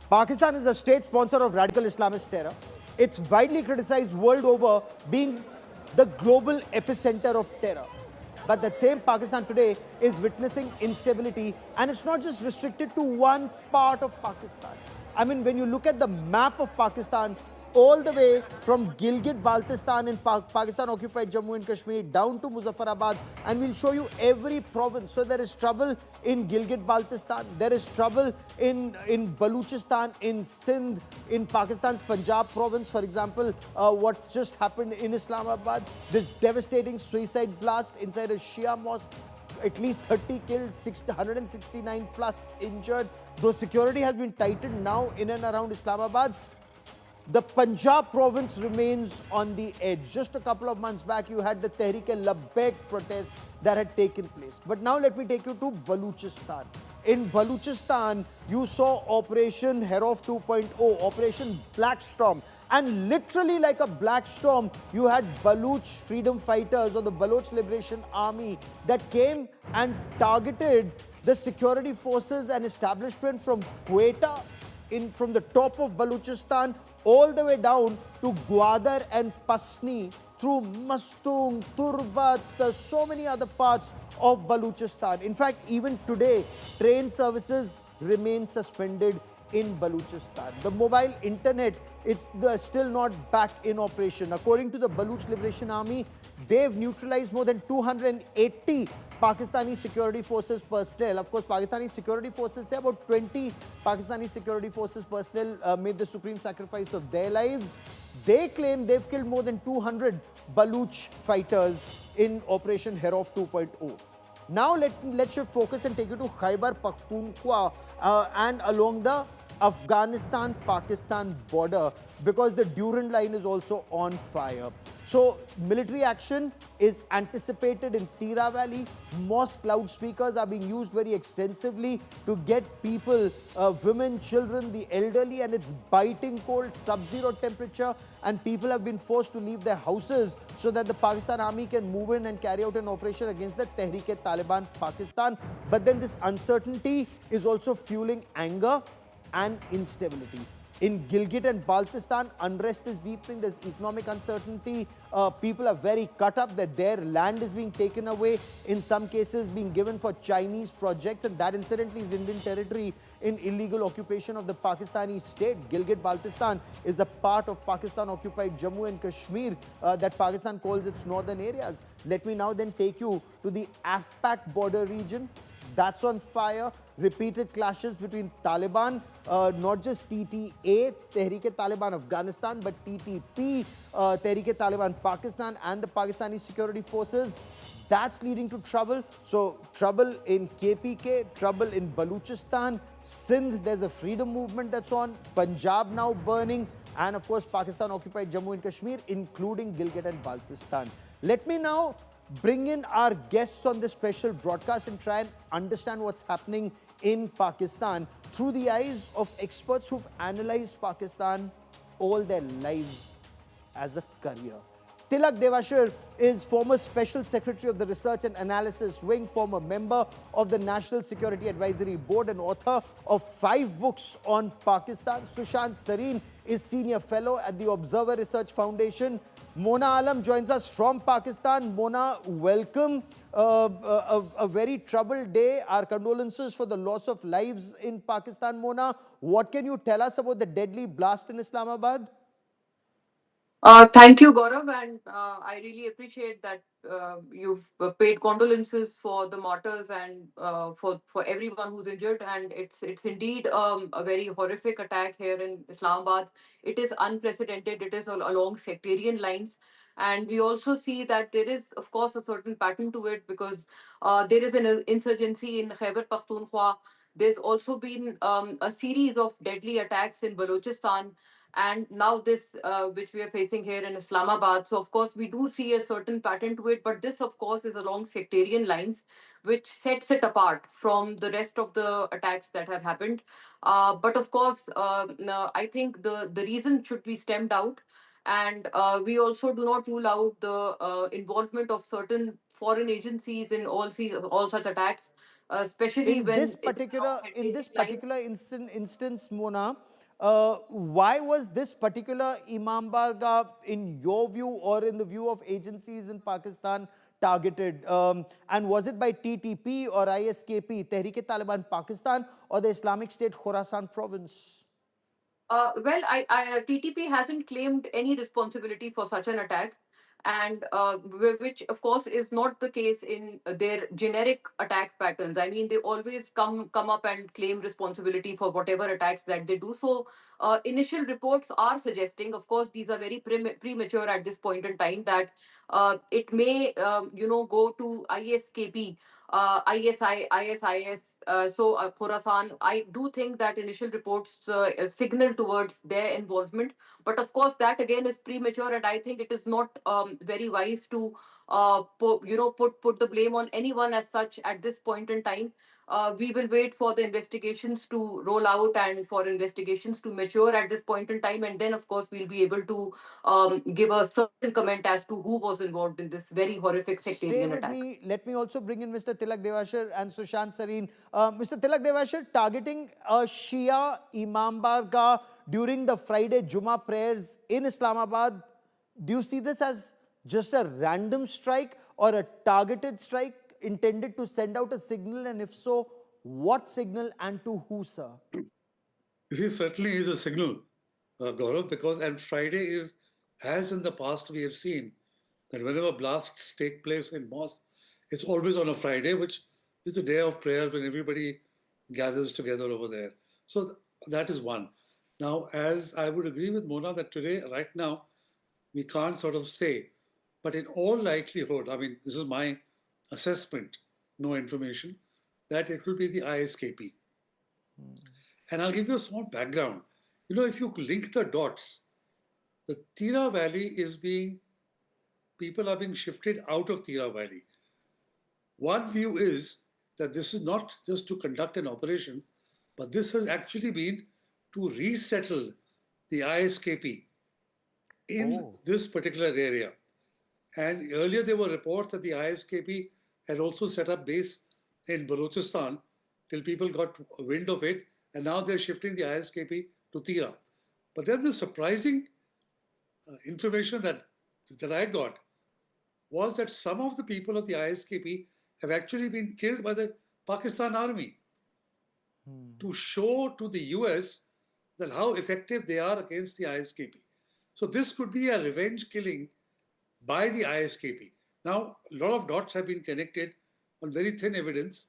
Pakistan is a state sponsor of radical Islamist terror. It's widely criticized world over being the global epicenter of terror. But that same Pakistan today is witnessing instability, and it's not just restricted to one part of Pakistan. I mean, when you look at the map of Pakistan, all the way from Gilgit-Baltistan in Pakistan-occupied Jammu and Kashmir down to Muzaffarabad, and we'll show you every province. So there is trouble in Gilgit-Baltistan, there is trouble in Baluchistan, in Sindh, in Pakistan's Punjab province, for example, what's just happened in Islamabad, this devastating suicide blast inside a Shia mosque, at least 30 killed, 169 plus injured. Though security has been tightened now in and around Islamabad, the Punjab province remains on the edge. Just a couple of months back, you had the Tehreek-e-Labbaik protest that had taken place. But now let me take you to Baluchistan. In Baluchistan, you saw Operation Herof 2.0, Operation Black Storm. And literally like a black storm, you had Baluch freedom fighters or the Baloch Liberation Army that came and targeted the security forces and establishment from Quetta, from the top of Baluchistan all the way down to Gwadar and Pasni, through Mastung, Turbat, so many other parts of Baluchistan. In fact, even today, train services remain suspended in Baluchistan. The mobile internet, it's still not back in operation. According to the Baloch Liberation Army, they've neutralized more than 280 Pakistani security forces personnel. Of course, Pakistani security forces say about 20 Pakistani security forces personnel made the supreme sacrifice of their lives. They claim they've killed more than 200 Baluch fighters in Operation Herof 2.0. Now let's shift focus and take you to Khyber Pakhtunkhwa and along the Afghanistan-Pakistan border, because the Durand line is also on fire. So military action is anticipated in Tira Valley. Mosque loudspeakers are being used very extensively to get people, women, children, the elderly, and it's biting cold, sub-zero temperature, and people have been forced to leave their houses so that the Pakistan army can move in and carry out an operation against the Tehreek-e-Taliban Pakistan. But then this uncertainty is also fueling anger and instability. In Gilgit and Baltistan, unrest is deepening. There's economic uncertainty. People are very cut up that their land is being taken away, in some cases being given for Chinese projects, and that incidentally is Indian territory in illegal occupation of the Pakistani state. Gilgit-Baltistan is a part of Pakistan-occupied Jammu and Kashmir that Pakistan calls its northern areas. Let me now then take you to the AFPAC border region. That's on fire. Repeated clashes between Taliban, not just TTA, Tehreek-e-Taliban Afghanistan, but TTP, Tehreek-e-Taliban Pakistan, and the Pakistani security forces. That's leading to trouble. So trouble in KPK, trouble in Baluchistan, Sindh, there's a freedom movement that's on, Punjab now burning, and of course Pakistan occupied Jammu and Kashmir, including Gilgit and Baltistan. Let me now bring in our guests on this special broadcast and try and understand what's happening in Pakistan through the eyes of experts who've analyzed Pakistan all their lives as a career. Tilak Devashir is former Special Secretary of the Research and Analysis Wing, former member of the National Security Advisory Board and author of 5 books on Pakistan. Sushant Sareen is Senior Fellow at the Observer Research Foundation. Mona Alam joins us from Pakistan. Mona, welcome. A very troubled day. Our condolences for the loss of lives in Pakistan. Mona, what can you tell us about the deadly blast in Islamabad? Thank you, Gaurav, and I really appreciate that you've paid condolences for the martyrs and for everyone who's injured. And it's indeed a very horrific attack here in Islamabad. It is unprecedented. It is along sectarian lines, and we also see that there is, of course, a certain pattern to it because there is an insurgency in Khyber Pakhtunkhwa. There's also been a series of deadly attacks in Balochistan, and now this which we are facing here in Islamabad. So of course we do see a certain pattern to it, but this of course is along sectarian lines, which sets it apart from the rest of the attacks that have happened. But of course, no, I think the reason should be stemmed out, and we also do not rule out the involvement of certain foreign agencies in all such attacks, especially In when this it is along particular, in sectarian this lines. particular instance, Mona, Why was this particular Imam Barga, in your view or in the view of agencies in Pakistan, targeted? And was it by TTP or ISKP, Tehrik-e-Taliban Pakistan, or the Islamic State Khorasan province? TTP hasn't claimed any responsibility for such an attack, and which, of course, is not the case in their generic attack patterns. I mean, they always come up and claim responsibility for whatever attacks that they do. So, initial reports are suggesting, of course, these are very premature at this point in time, that it may, go to ISKP, ISIS. Khorasan, I do think that initial reports signal towards their involvement, but of course that again is premature, and I think it is not very wise to put the blame on anyone as such at this point in time. We will wait for the investigations to roll out and for investigations to mature at this point in time, and then of course we'll be able to give a certain comment as to who was involved in this very horrific Stay sectarian with attack. me. Let me also bring in Mr. Tilak Devashar and Sushant Sareen. Mr. Tilak Devashar, targeting a Shia Imam Barga during the Friday Jummah prayers in Islamabad, do you see this as just a random strike or a targeted strike intended to send out a signal? And if so, what signal and to who, sir? You see, certainly is a signal, Gaurav, because and Friday is, as in the past we have seen, that whenever blasts take place in mosque, it's always on a Friday, which is a day of prayer when everybody gathers together over there. So that is one. Now, as I would agree with Mona that today, right now, we can't sort of say, but in all likelihood, I mean, this is my assessment, no information, that it will be the ISKP. And I'll give you a small background. You know, if you link the dots, the Tira Valley is being, people are being shifted out of Tira Valley. One view is that this is not just to conduct an operation, but this has actually been to resettle the ISKP in Oh. this particular area. And earlier there were reports that the ISKP had also set up base in Baluchistan till people got wind of it, and now they're shifting the ISKP to Tira. But then the surprising information that I got was that some of the people of the ISKP have actually been killed by the Pakistan army to show to the US that how effective they are against the ISKP. So this could be a revenge killing by the ISKP. Now, a lot of dots have been connected on very thin evidence.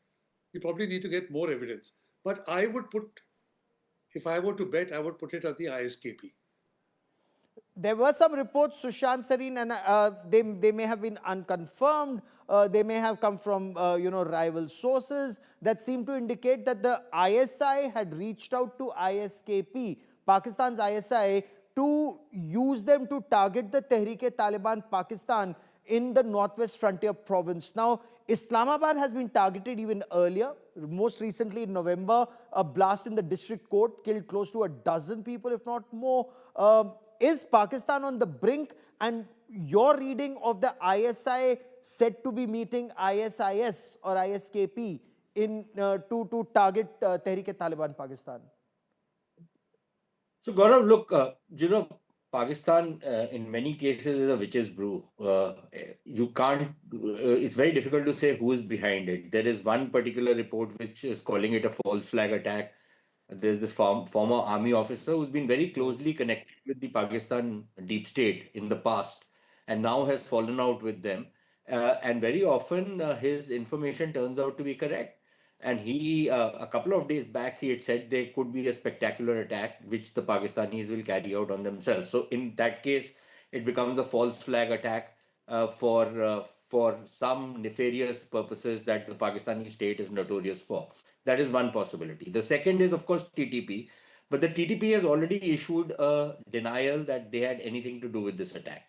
We probably need to get more evidence. But I would put, if I were to bet, I would put it at the ISKP. There were some reports, Sushant Sareen, and they may have been unconfirmed. They may have come from rival sources that seem to indicate that the ISI had reached out to ISKP, Pakistan's ISI, to use them to target the Tehrik-e-Taliban Pakistan in the Northwest Frontier province. Now, Islamabad has been targeted even earlier. Most recently in November, a blast in the district court killed close to a dozen people, if not more. Is Pakistan on the brink? And your reading of the ISI said to be meeting ISIS or ISKP to target Tehrik-e-Taliban Pakistan? So, Gaurav, look, Pakistan in many cases is a witch's brew. You can't, it's very difficult to say who is behind it. There is one particular report which is calling it a false flag attack. There's this former army officer who's been very closely connected with the Pakistan deep state in the past and now has fallen out with them. And very often his information turns out to be correct. And a couple of days back, he had said there could be a spectacular attack which the Pakistanis will carry out on themselves. So in that case, it becomes a false flag attack for some nefarious purposes that the Pakistani state is notorious for. That is one possibility. The second is, of course, TTP. But the TTP has already issued a denial that they had anything to do with this attack,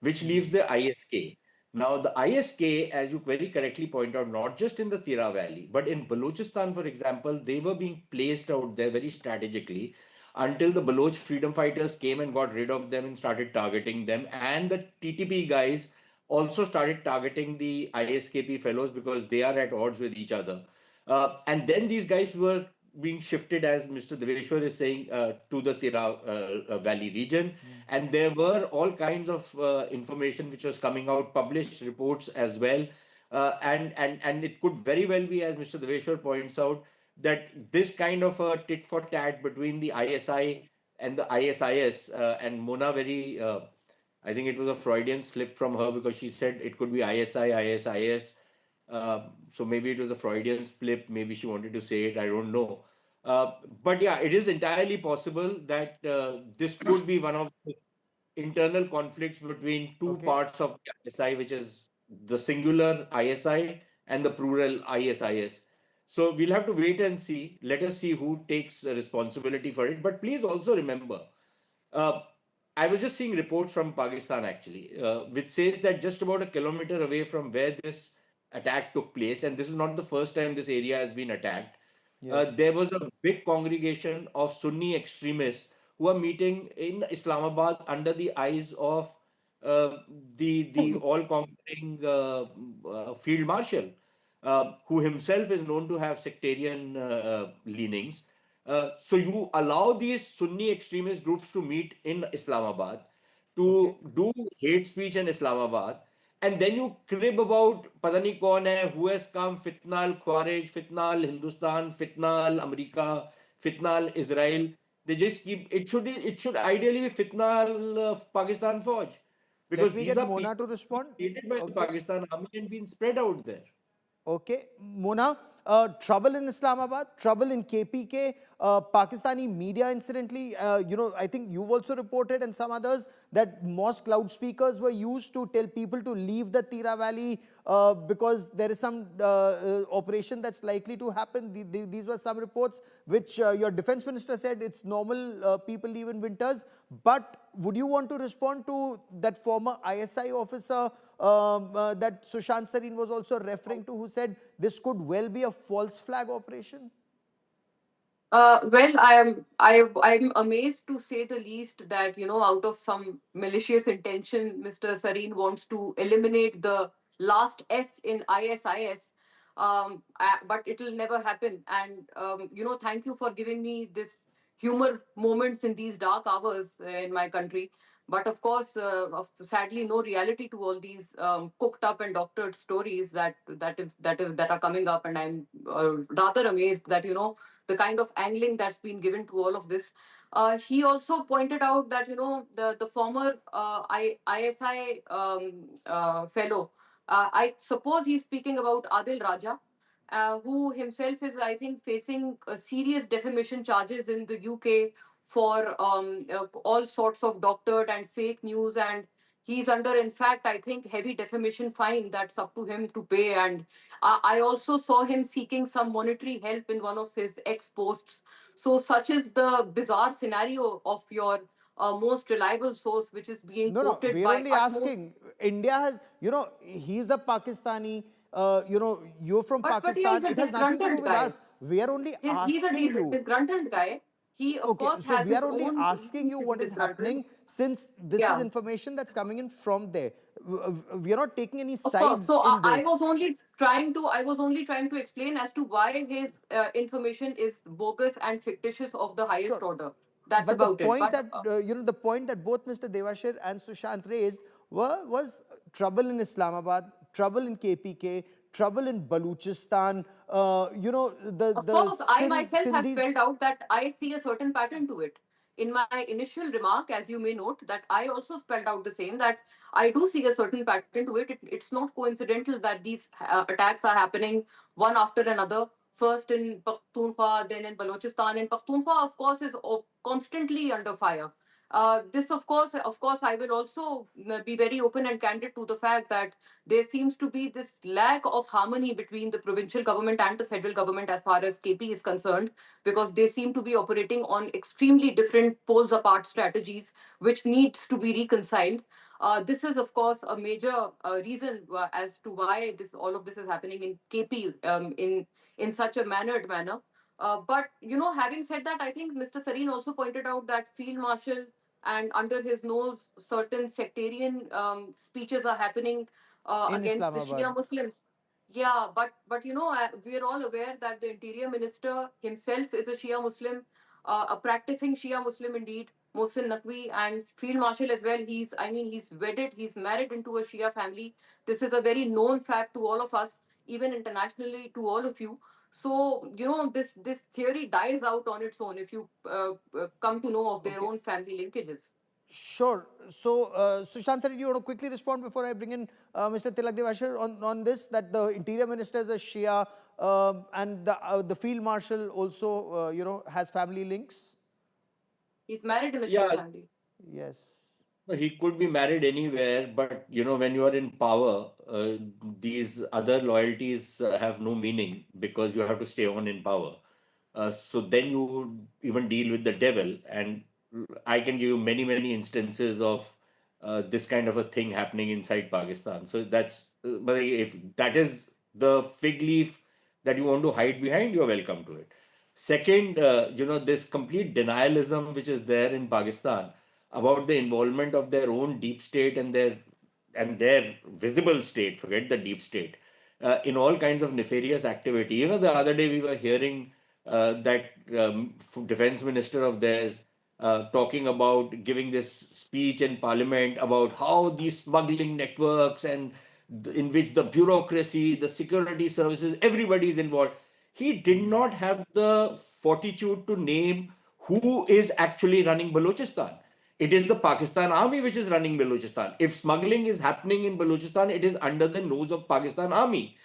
which leaves the ISK. Now, the ISK, as you very correctly point out, not just in the Tira Valley, but in Balochistan, for example, they were being placed out there very strategically until the Baloch freedom fighters came and got rid of them and started targeting them. And the TTP guys also started targeting the ISKP fellows because they are at odds with each other. And then these guys were being shifted, as Mr. Deveshwar is saying, to the Tira Valley region. And there were all kinds of information which was coming out, published reports as well. And it could very well be, as Mr. Deveshwar points out, that this kind of a tit for tat between the ISI and the ISIS, and Mona very, I think it was a Freudian slip from her, because she said it could be ISI, ISIS. So maybe it was a Freudian slip. Maybe she wanted to say it. I don't know. But yeah, it is entirely possible that this could be one of the internal conflicts between two Okay. parts of the ISI, which is the singular ISI and the plural ISIS. So we'll have to wait and see. Let us see who takes responsibility for it. But please also remember, uh, I was just seeing reports from Pakistan actually, which says that just about a kilometer away from where this attack took place, and this is not the first time this area has been attacked, Yes. there was a big congregation of Sunni extremists who are meeting in Islamabad under the eyes of uh, the all-conquering field marshal, who himself is known to have sectarian leanings. So you allow these Sunni extremist groups to meet in Islamabad Okay. to do hate speech in Islamabad, and then you crib about pata nahi kaun hai, who has come, fitna al Khawarij, fitna al Hindustan, fitna al America, fitna al Israel. They just keep it should ideally be fitna al Pakistan Fauj, Let because me these get are Mona to people respond. created by the Okay. Pakistan army and been spread out there. Okay, Mona, trouble in Islamabad, trouble in KPK, Pakistani media, incidentally, I think you've also reported and some others that mosque loudspeakers were used to tell people to leave the Tira Valley because there is some operation that's likely to happen. These were some reports which your defense minister said it's normal, people leave in winters. But would you want to respond to that former ISI officer that Sushant Sareen was also referring to, who said this could well be a false flag operation? Well, I'm amazed to say the least that out of some malicious intention, Mr. Sareen wants to eliminate the last S in ISIS. But it'll never happen. And thank you for giving me this humor moments in these dark hours in my country. But of course, sadly, no reality to all these cooked up and doctored stories that are coming up. And I'm rather amazed that the kind of angling that's been given to all of this. He also pointed out that the former ISI fellow. I suppose he's speaking about Adil Raja, who himself is, I think, facing serious defamation charges in the UK for all sorts of doctored and fake news, and he's under, in fact, I think, heavy defamation fine that's up to him to pay. And I also saw him seeking some monetary help in one of his ex posts. So such is the bizarre scenario of your most reliable source, which is being No, no, quoted we're by only utmost. asking. India has, he's a Pakistani, you're from But yeah, he's Pakistan. a It has nothing to do disgruntled with guy. us. We are only He's a asking you. disgruntled guy. He, of Okay, course, so has we his are only own asking reasons you to be what is disgruntled. happening, since this is Yeah, information that's coming in from there. We are not taking any of course. sides So in this. I was only trying to explain as to why his information is bogus and fictitious of the highest Sure. order. That's But the about it. point But that, the point that both Mr. Devashir and Sushant raised was trouble in Islamabad, trouble in KPK, trouble in Baluchistan, of the course, I myself have spelled Sindhis. out that I see a certain pattern to it. In my initial remark, as you may note, that I also spelled out the same, that I do see a certain pattern to it. It's not coincidental that these attacks are happening one after another. First in Pakhtunkhwa, then in Balochistan. And Pakhtunkhwa, of course, is constantly under fire. This, of course, I will also be very open and candid to the fact that there seems to be this lack of harmony between the provincial government and the federal government as far as KP is concerned, because they seem to be operating on extremely different poles apart strategies, which needs to be reconciled. This is, of course, a major reason as to why all of this is happening in KP in such a mannered manner. But having said that, I think Mr. Sareen also pointed out that Field Marshal and under his nose, certain sectarian speeches are happening In against the Islamabad. Shia Muslims. Yeah, but we are all aware that the interior minister himself is a Shia Muslim, a practicing Shia Muslim indeed, Mohsin Naqvi, and Field Marshal as well. He's wedded, he's married into a Shia family. This is a very known fact to all of us, even internationally to all of you. So this theory dies out on its own if you come to know of their Okay. own family linkages. Sure. So, Sushant sir, do you want to quickly respond before I bring in Mr. Tilak Devasher on this, that the interior minister is a Shia and the field marshal also, has family links? He's married in a Shia Yeah, family. Yes. he could be married anywhere, but when you are in power, these other loyalties have no meaning because you have to stay on in power. So then you even deal with the devil, and I can give you many, many instances of this kind of a thing happening inside Pakistan. So but if that is the fig leaf that you want to hide behind, you're welcome to it. Second, this complete denialism which is there in Pakistan about the involvement of their own deep state and their visible state, forget the deep state, in all kinds of nefarious activity. The other day we were hearing that defense minister of theirs talking about giving this speech in parliament about how these smuggling networks and in which the bureaucracy, the security services, everybody is involved. He did not have the fortitude to name who is actually running Balochistan. It is the Pakistan army which is running Balochistan. If smuggling is happening in Balochistan, it is under the nose of Pakistan army.